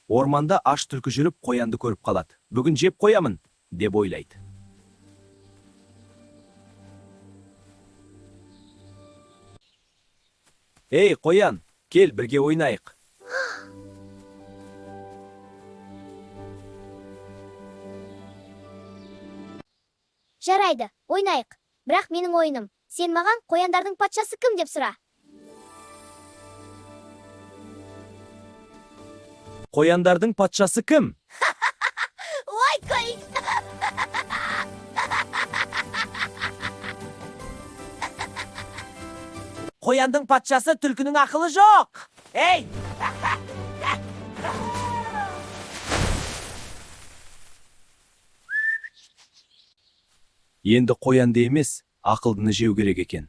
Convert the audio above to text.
Орманда аш түлкі жүріп қоянды көріп қалады. Бүгін жеп қоямын, деп ойлайды. Ей, қоян, кел бірге ойнайық. Жарайды, ойнайық. Бірақ менің ойыным. Сен маған қояндардың патшасы кім деп сұра. Қояндардың патшасы кім? Ой, қой! Қояндың патшасы түлкінің ақылы жоқ. Ей! Енді қоянды емес, ақылдыны жеу керек екен.